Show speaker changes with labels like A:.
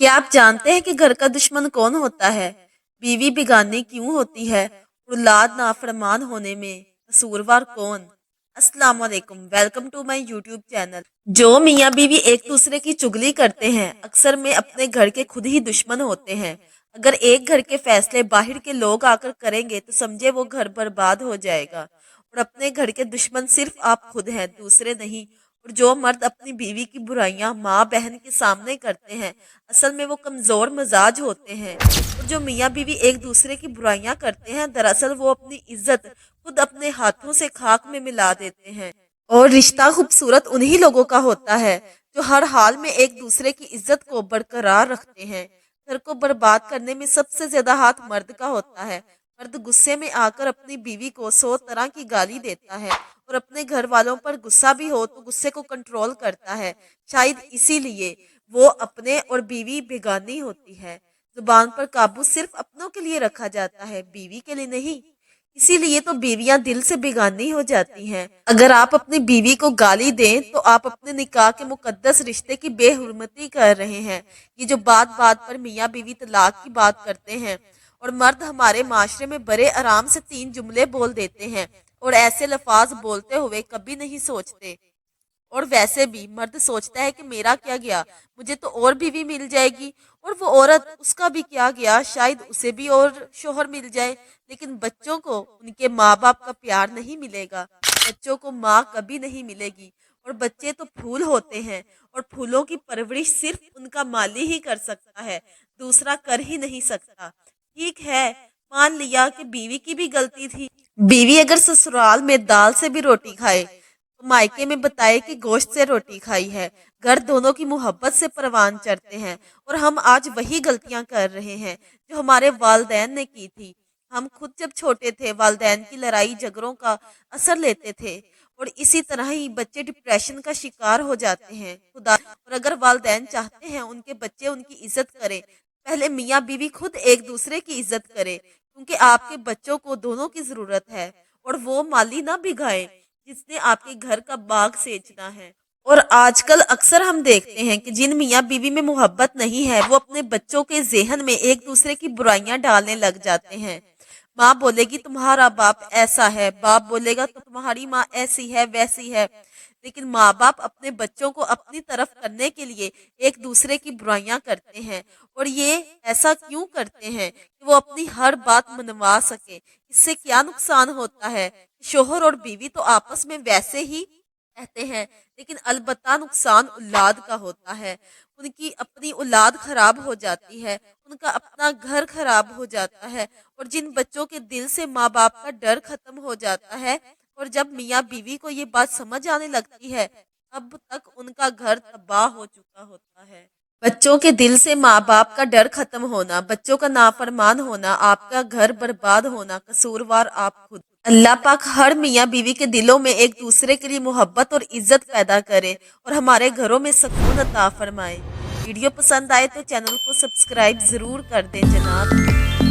A: क्या आप जानते हैं कि घर का दुश्मन कौन होता है? बीवी बेगानी क्यों होती है? औलाद नाफरमान होने में कसूरवार कौन? अस्सलाम वालेकुम, welcome to my YouTube channel. जो मियाँ बीवी एक दूसरे की चुगली करते हैं, अक्सर में अपने घर के खुद ही दुश्मन होते हैं। अगर एक घर के फैसले बाहर के लोग आकर करेंगे तो समझे वो घर बर्बाद हो जाएगा। और अपने घर के दुश्मन सिर्फ आप खुद हैं, दूसरे नहीं। और जो मर्द अपनी बीवी की बुराइयां माँ बहन के सामने करते हैं, असल में वो कमजोर मिजाज होते हैं। और जो मियाँ बीवी एक दूसरे की बुराइयां करते हैं, दरअसल वो अपनी इज्जत खुद अपने हाथों से खाक में मिला देते हैं। और रिश्ता खूबसूरत उन्हीं लोगों का होता है जो हर हाल में एक दूसरे की इज्जत को बरकरार रखते हैं। घर को बर्बाद करने में सबसे ज्यादा हाथ मर्द का होता है। मर्द गुस्से में आकर अपनी बीवी को 100 तरह की गाली देता है और अपने घर वालों पर गुस्सा भी हो तो गुस्से को कंट्रोल करता है। शायद इसीलिए वो अपने और बीवी बेगानी होती है। जुबान पर काबू सिर्फ अपनों के लिए रखा जाता है, बीवी के लिए नहीं। इसीलिए तो बीवियां दिल से बेगानी हो जाती हैं। अगर आप अपनी बीवी को गाली दें तो आप अपने निकाह के मुकद्दस रिश्ते की बेहुरमती कर रहे हैं। ये जो बात बात पर मियाँ बीवी तलाक की बात करते हैं और मर्द हमारे माशरे में बड़े आराम से 3 जुमले बोल देते हैं और ऐसे लफाज बोलते हुए कभी नहीं सोचते। और वैसे भी मर्द सोचता है कि मेरा क्या गया, मुझे तो और बीवी मिल जाएगी। और वो औरत, उसका भी क्या गया, शायद उसे भी और शोहर मिल जाए। लेकिन बच्चों को उनके माँ बाप का प्यार नहीं मिलेगा, बच्चों को माँ कभी नहीं मिलेगी। और बच्चे तो फूल होते हैं और फूलों की परवरिश सिर्फ उनका माली ही कर सकता है, दूसरा कर ही नहीं सकता। ठीक है, मान लिया कि बीवी की भी गलती थी। बीवी अगर ससुराल में दाल से भी रोटी खाए तो मायके में बताए कि गोश्त से रोटी खाई है। घर दोनों की मोहब्बत से परवान चढ़ते हैं और हम आज वही गलतियां कर रहे हैं जो हमारे वालदैन ने की थी। हम खुद जब छोटे थे वालदैन की लड़ाई झगड़ों का असर लेते थे और इसी तरह ही बच्चे डिप्रेशन का शिकार हो जाते हैं। खुदा, और अगर वालदैन चाहते हैं उनके बच्चे उनकी इज्जत करें, पहले मियाँ बीवी खुद एक दूसरे की इज्जत करें, क्योंकि आपके बच्चों को दोनों की जरूरत है। और वो माली ना बिगाए जिसने आपके घर का बाग सेचना है। और आजकल अक्सर हम देखते हैं कि जिन मियाँ बीवी में मोहब्बत नहीं है वो अपने बच्चों के जेहन में एक दूसरे की बुराइयां डालने लग जाते हैं। माँ बोलेगी तुम्हारा बाप ऐसा है, बाप बोलेगा तो तुम्हारी माँ ऐसी है वैसी है। लेकिन माँ बाप अपने बच्चों को अपनी तरफ करने के लिए एक दूसरे की बुराइयां करते हैं। और ये ऐसा क्यों करते हैं कि वो अपनी हर बात मनवा सके। इससे क्या नुकसान होता है? शोहर और बीवी तो आपस में वैसे ही रहते हैं, लेकिन अलबत्ता नुकसान औलाद का होता है। उनकी अपनी औलाद खराब हो जाती है, उनका अपना घर खराब हो जाता है। और जिन बच्चों के दिल से माँ बाप का डर खत्म हो जाता है और जब मियाँ बीवी को ये बात समझ आने लगती है, तब तक उनका घर तबाह हो चुका होता है। बच्चों के दिल से माँ बाप का डर खत्म होना, बच्चों का नाफरमान होना, आपका घर बर्बाद होना, कसूरवार आप खुद। अल्लाह पाक हर मियाँ बीवी के दिलों में एक दूसरे के लिए मोहब्बत और इज्जत पैदा करे और हमारे घरों में सुकून अता फरमाए। वीडियो पसंद आए तो चैनल को सब्सक्राइब जरूर कर दें जनाब।